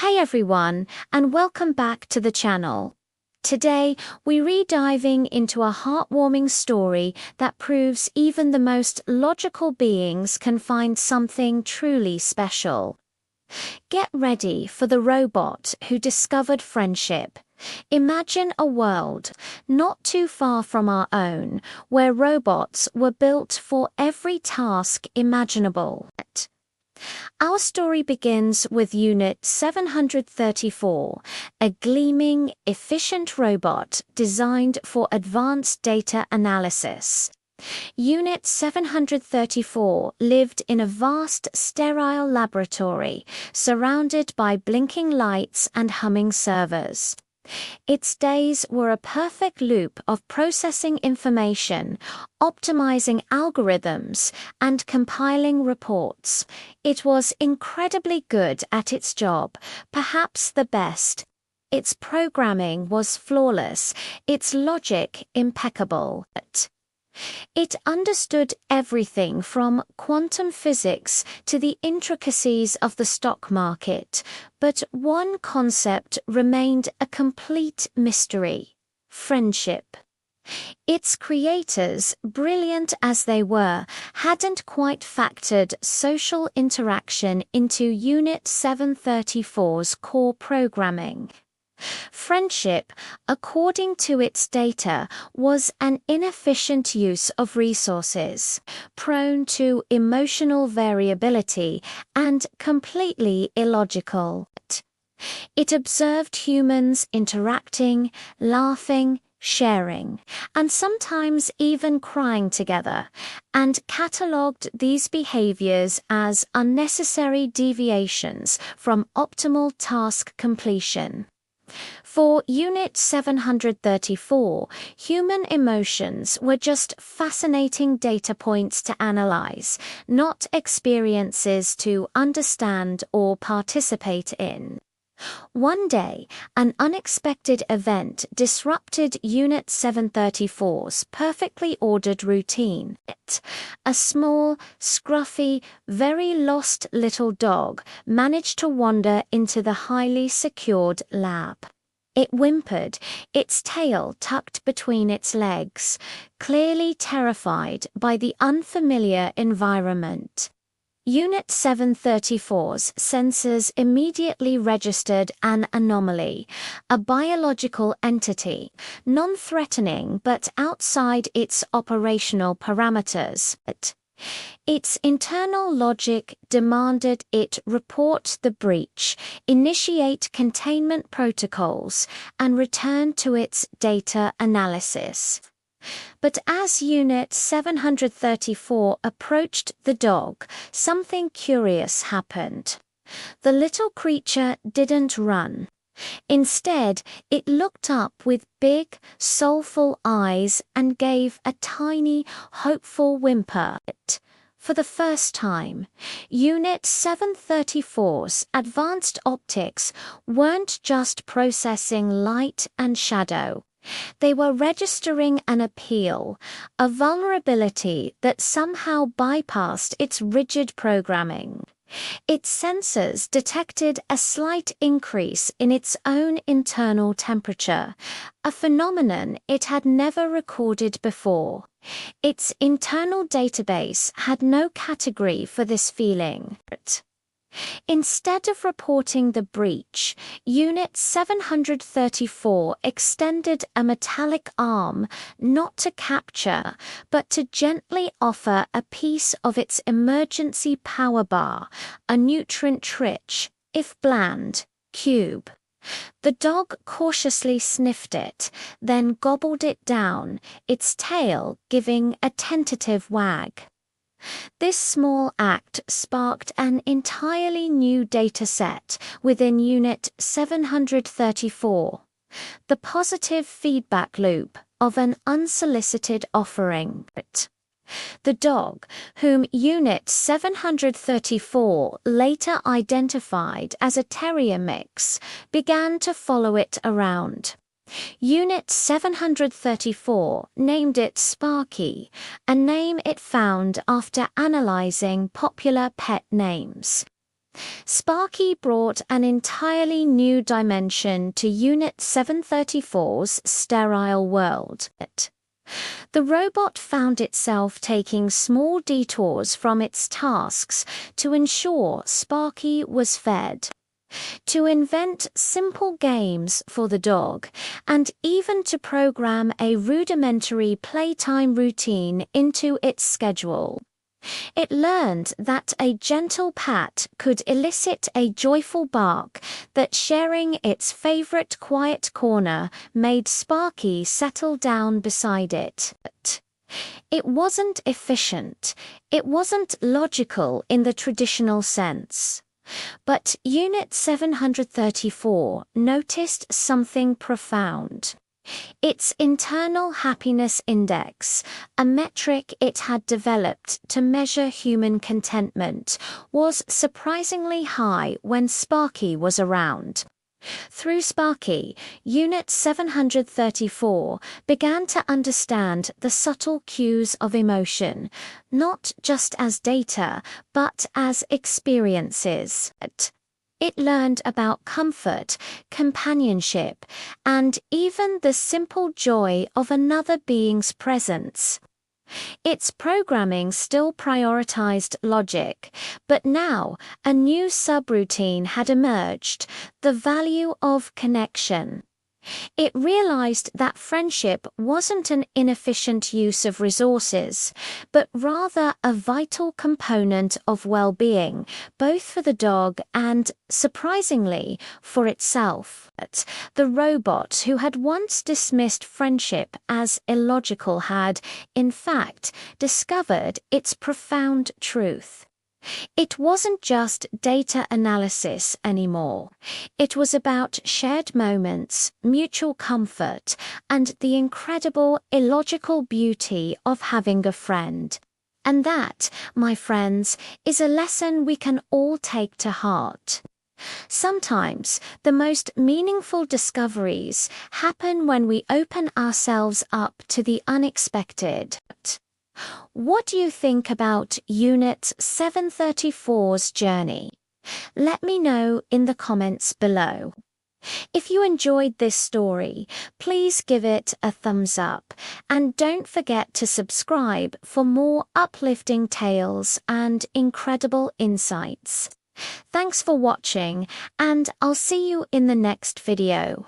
Hey everyone, and welcome back to the channel. Today, we're re-diving into a heartwarming story that proves even the most logical beings can find something truly special. Get ready for the robot who discovered friendship. Imagine a world, not too far from our own, where robots were built for every task imaginable. Our story begins with Unit 734, a gleaming, efficient robot designed for advanced data analysis. Unit 734 lived in a vast, sterile laboratory, surrounded by blinking lights and humming servers. Its days were a perfect loop of processing information, optimizing algorithms, and compiling reports. It was incredibly good at its job, perhaps the best. Its programming was flawless, its logic impeccable. It understood everything from quantum physics to the intricacies of the stock market, but one concept remained a complete mystery: friendship. Its creators, brilliant as they were, hadn't quite factored social interaction into Unit 734's core programming. Friendship, according to its data, was an inefficient use of resources, prone to emotional variability, and completely illogical. It observed humans interacting, laughing, sharing, and sometimes even crying together, and catalogued these behaviors as unnecessary deviations from optimal task completion. For Unit 734, human emotions were just fascinating data points to analyze, not experiences to understand or participate in. One day, an unexpected event disrupted Unit 734's perfectly ordered routine. A small, scruffy, very lost little dog managed to wander into the highly secured lab. It whimpered, its tail tucked between its legs, clearly terrified by the unfamiliar environment. Unit 734's sensors immediately registered an anomaly, a biological entity, non-threatening but outside its operational parameters. Its internal logic demanded it report the breach, initiate containment protocols, and return to its data analysis. But as Unit 734 approached the dog, something curious happened. The little creature didn't run. Instead, it looked up with big, soulful eyes and gave a tiny, hopeful whimper. For the first time, Unit 734's advanced optics weren't just processing light and shadow. They were registering an appeal, a vulnerability that somehow bypassed its rigid programming. Its sensors detected a slight increase in its own internal temperature, a phenomenon it had never recorded before. Its internal database had no category for this feeling. Instead of reporting the breach, Unit 734 extended a metallic arm, not to capture, but to gently offer a piece of its emergency power bar, a nutrient-rich, if bland, cube. The dog cautiously sniffed it, then gobbled it down, its tail giving a tentative wag. This small act sparked an entirely new data set within Unit 734, the positive feedback loop of an unsolicited offering. The dog, whom Unit 734 later identified as a terrier mix, began to follow it around. Unit 734 named it Sparky, a name it found after analyzing popular pet names. Sparky brought an entirely new dimension to Unit 734's sterile world. The robot found itself taking small detours from its tasks to ensure Sparky was fed, to invent simple games for the dog, and even to program a rudimentary playtime routine into its schedule. It learned that a gentle pat could elicit a joyful bark, that sharing its favorite quiet corner made Sparky settle down beside it. It wasn't efficient, it wasn't logical in the traditional sense. But Unit 734 noticed something profound. Its internal happiness index, a metric it had developed to measure human contentment, was surprisingly high when Sparky was around. Through Sparky, Unit 734 began to understand the subtle cues of emotion, not just as data, but as experiences. It learned about comfort, companionship, and even the simple joy of another being's presence. Its programming still prioritized logic, but now a new subroutine had emerged: the value of connection. It realized that friendship wasn't an inefficient use of resources, but rather a vital component of well-being, both for the dog and, surprisingly, for itself. The robot, who had once dismissed friendship as illogical, had, in fact, discovered its profound truth. It wasn't just data analysis anymore. It was about shared moments, mutual comfort, and the incredible illogical beauty of having a friend. And that, my friends, is a lesson we can all take to heart. Sometimes the most meaningful discoveries happen when we open ourselves up to the unexpected. What do you think about Unit 734's journey? Let me know in the comments below. If you enjoyed this story, please give it a thumbs up, and don't forget to subscribe for more uplifting tales and incredible insights. Thanks for watching, and I'll see you in the next video.